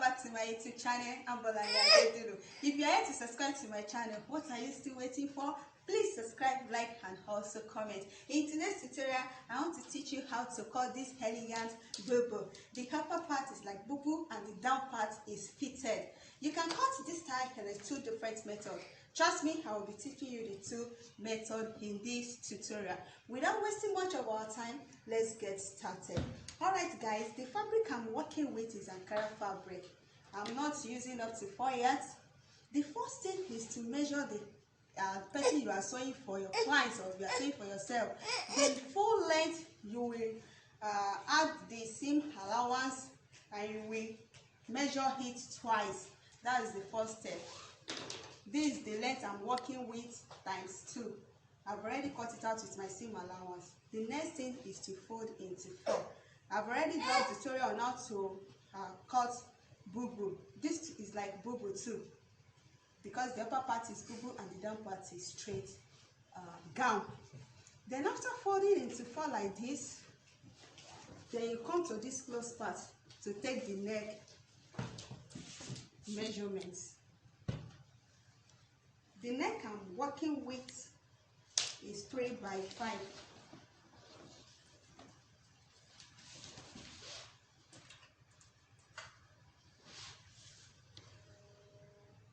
back to my YouTube channel. I'm Bola. If you are here to subscribe to my channel, what are you still waiting for? Please subscribe, like, and also comment. In today's tutorial, I want to teach you how to cut this elegant boubou. The upper part is like boubou and the down part is fitted. You can cut this style in two different methods. Trust me, I will be teaching you the two methods in this tutorial. Without wasting much of our time, let's get started. Alright guys, the fabric I'm working with is Ankara fabric. I'm not using up to 4 yards. The first thing is to measure the person you are sewing for your clients or you are sewing for yourself. The full length, you will add the seam allowance and you will measure it twice. That is the first step. This is the length I'm working with times 2. I've already cut it out with my seam allowance. The next thing is to fold into 4. I've already done a tutorial on how to cut boubou. This is like boubou too, because the upper part is boubou and the down part is straight gown. Then after folding into 4 like this, then you come to this close part to take the neck measurements. The neck I'm working with is 3 by 5.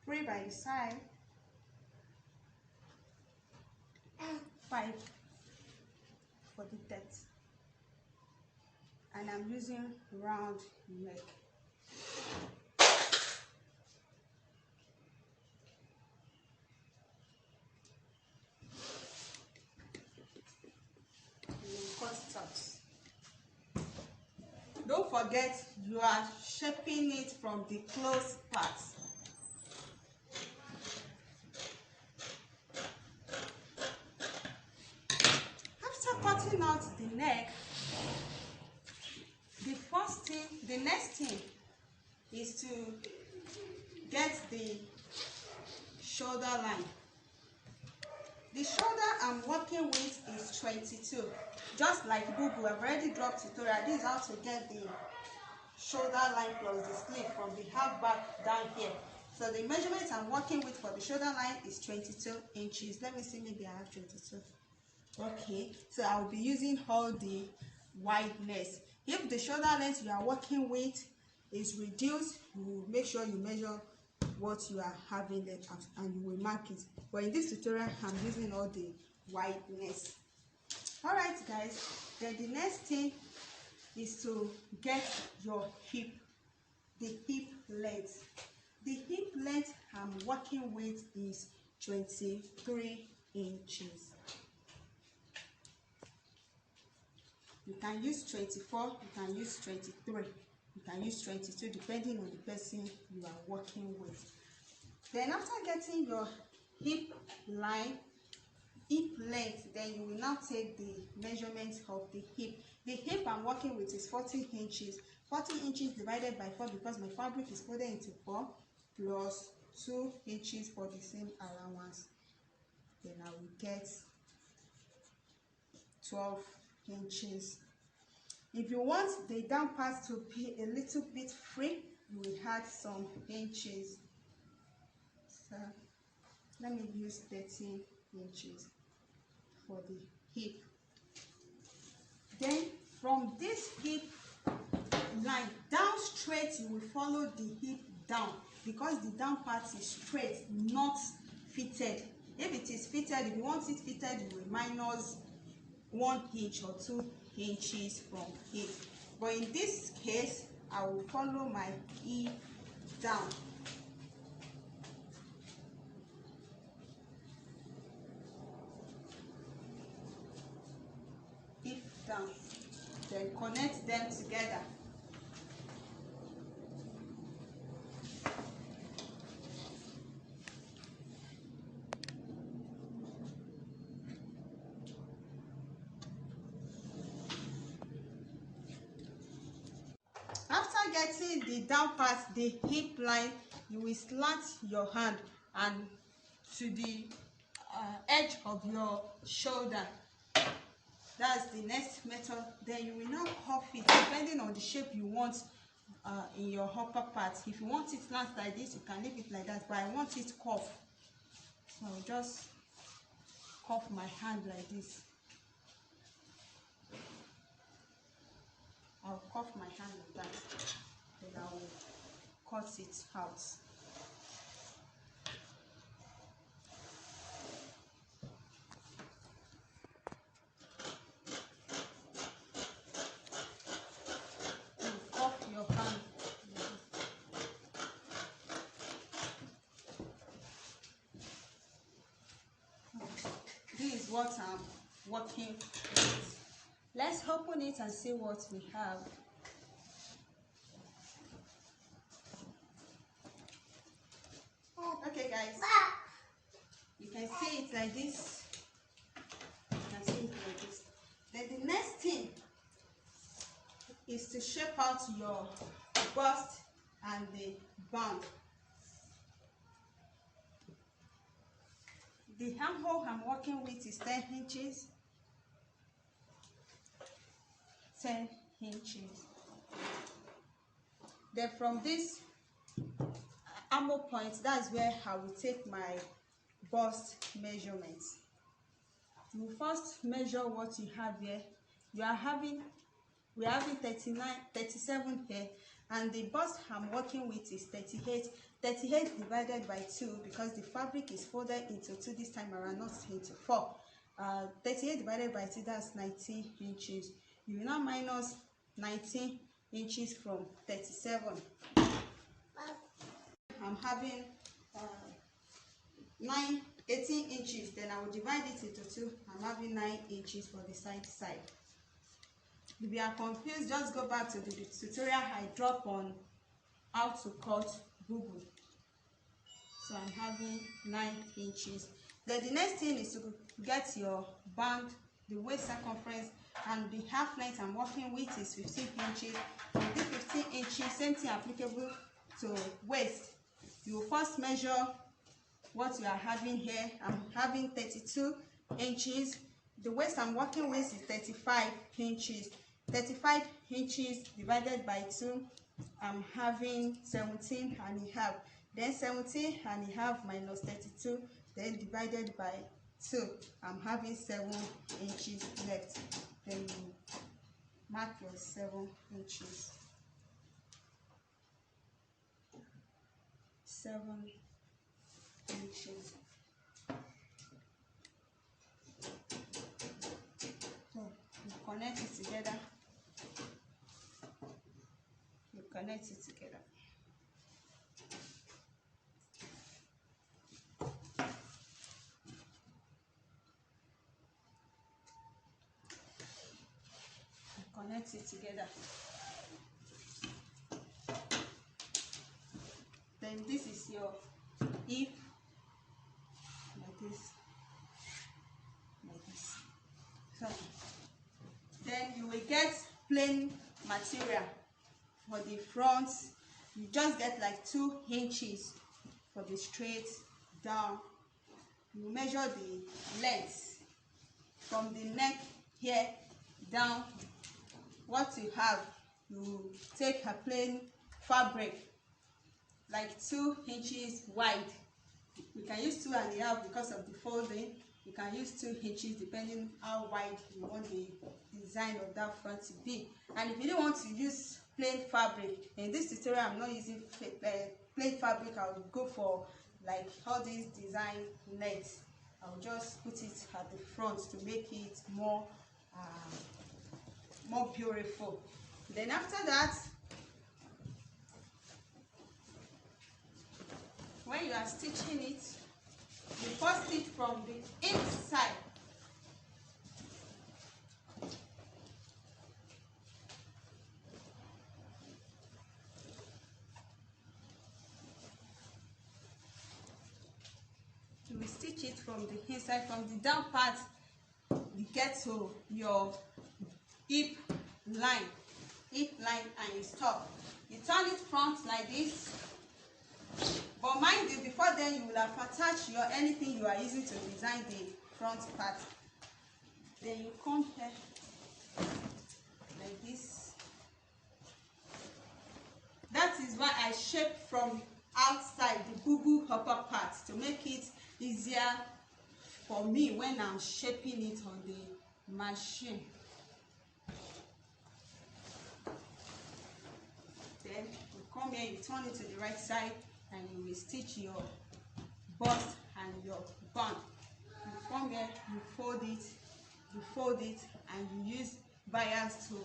3 by the side, 5 for the depth, and I'm using round neck. Don't forget, you are shaping it from the close parts. After cutting out the neck, the next thing is to get the shoulder line. The shoulder I'm working with is 22. Just like boubou, I've already dropped tutorial. This is how to get the shoulder line plus the sleeve from the half back down here. So the measurement I'm working with for the shoulder line is 22 inches. Let me see, maybe I have 22. Okay, so I'll be using all the wideness. If the shoulder length you are working with is reduced, you make sure you measure what you are having there and you will mark it. But in this tutorial, I'm using all the wideness. Alright guys, then the next thing is to get your hip, the hip length. The hip length I'm working with is 23 inches. You can use 24, you can use 23, you can use 22 depending on the person you are working with. Then after getting your hip line, hip length, then you will now take the measurement of the hip. The hip I'm working with is 40 inches. 40 inches divided by 4 because my fabric is folded into 4 plus 2 inches for the same allowance. Then I will get 12 inches. If you want the down part to be a little bit free, you will add some inches. So let me use 13 inches for the hip. Then from this hip line down straight, you will follow the hip down because the down part is straight, not fitted. If it is fitted, if you want it fitted, you will minus 1 inch or 2 inches from it. But in this case, I will follow my hip down. Hip down. Then connect them together. After getting the down part, the hip line, you will slant your hand and to the edge of your shoulder. That's the next method. Then you will now cuff it depending on the shape you want in your upper part. If you want it flat like this, you can leave it like that, but I want it curved, so I'll just curve my hand like this. I'll curve my hand like that, then I will cut it out. This is what I'm working with. Let's open it and see what we have. Okay guys, you can see it like this. You can see it like this. Then the next thing is to shape out your bust and the band. The armhole I'm working with is 10 inches. 10 inches. Then from this armhole point, that's where I will take my bust measurements. You first measure what you have here. We're having 37 here, and the bust I'm working with is 38. 38 divided by 2, because the fabric is folded into 2 this time around, not into 4. 38 divided by 2, that's 19 inches. You will now minus 19 inches from 37. I'm having 18 inches, then I will divide it into 2. I'm having 9 inches for the side. If you are confused, just go back to the tutorial I dropped on how to cut boubou. So I'm having 9 inches. Then the next thing is to get your band, the waist circumference, and the half length I'm working with is 15 inches. From this 15 inches, same thing applicable to waist. You will first measure what you are having here. I'm having 32 inches. The waist I'm working with is 35 inches. 35 inches divided by 2, I'm having 17 and a half. Then 17 and a half minus 32, then divided by 2, I'm having 7 inches left. Then you mark your 7 inches. 7 inches. So you connect it together. You connect it together. Connect it together. Then this is your hip, like this, like this. So then you will get plain material for the front. You just get like 2 inches for the straight down. You measure the length from the neck here down. What you have, you take a plain fabric like 2 inches wide. You can use 2.5 because of the folding. You can use 2 inches depending how wide you want the design of that front to be. And if you don't want to use plain fabric, in this tutorial I'm not using plain fabric. I will go for like all these design nets. I will just put it at the front to make it more beautiful. Then after that, when you are stitching it, you first stitch from the inside. You will stitch it from the inside. From the down part, you get to your hip line, and you stop. You turn it front like this. But mind you, before then you will have attached your anything you are using to design the front part. Then you come here like this. That is why I shape from outside the boubou upper part to make it easier for me when I'm shaping it on the machine. Then you come here, you turn it to the right side, and you will stitch your bust and your band. You come here, you fold it, and you use bias to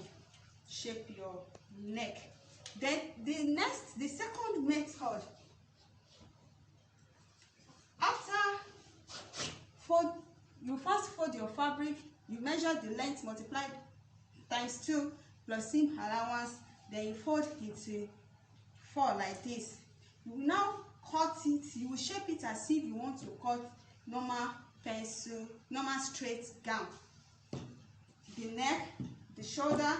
shape your neck. Then the second method, after you first fold your fabric, you measure the length multiplied times 2 plus seam allowance, then you fold into 4 like this. You will now cut it. You will shape it as if you want to cut normal straight gown. The neck, the shoulder,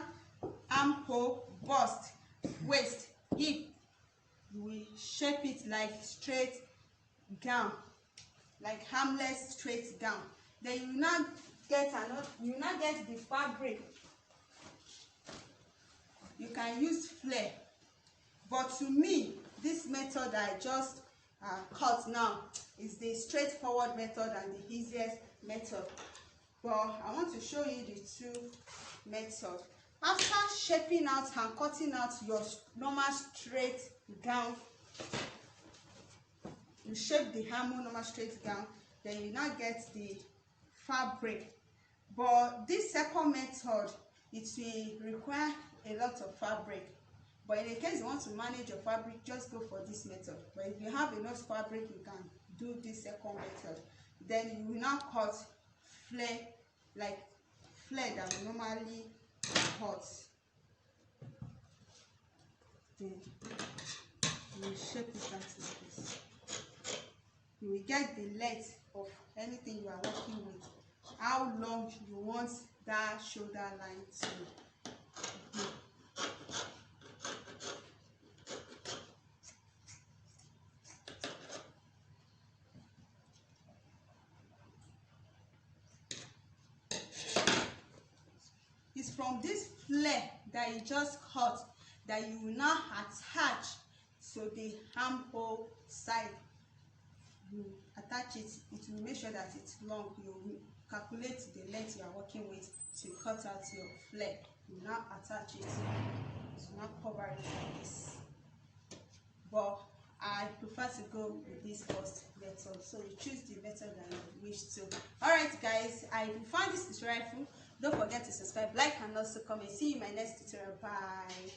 armhole, bust, waist, hip, you will shape it like straight gown, like harmless straight gown. Then you will now get the fabric. You can use flare, but to me, this method I just cut now is the straightforward method and the easiest method. But I want to show you the two methods. After shaping out and cutting out your normal straight gown, you shape the armhole normal straight gown, then you now get the fabric. But this second method, it will require a lot of fabric. But in case you want to manage your fabric, just go for this method. But if you have enough fabric, you can do this second method. Then you will now cut flare, like flare that we normally cut. Then you will shape it like this. You will get the length of anything you are working with, how long you want that shoulder line to be. It's from this flare that you just cut that you will now attach to the armhole side. You attach it, it will make sure that it's long. You will calculate the length you are working with to cut out your flare. You now attach it, to now cover it like this. But I prefer to go with this first method, so you choose the method that you wish to. Alright guys, I found this tutorial helpful. Don't forget to subscribe, like, and also comment. See you in my next tutorial. Bye.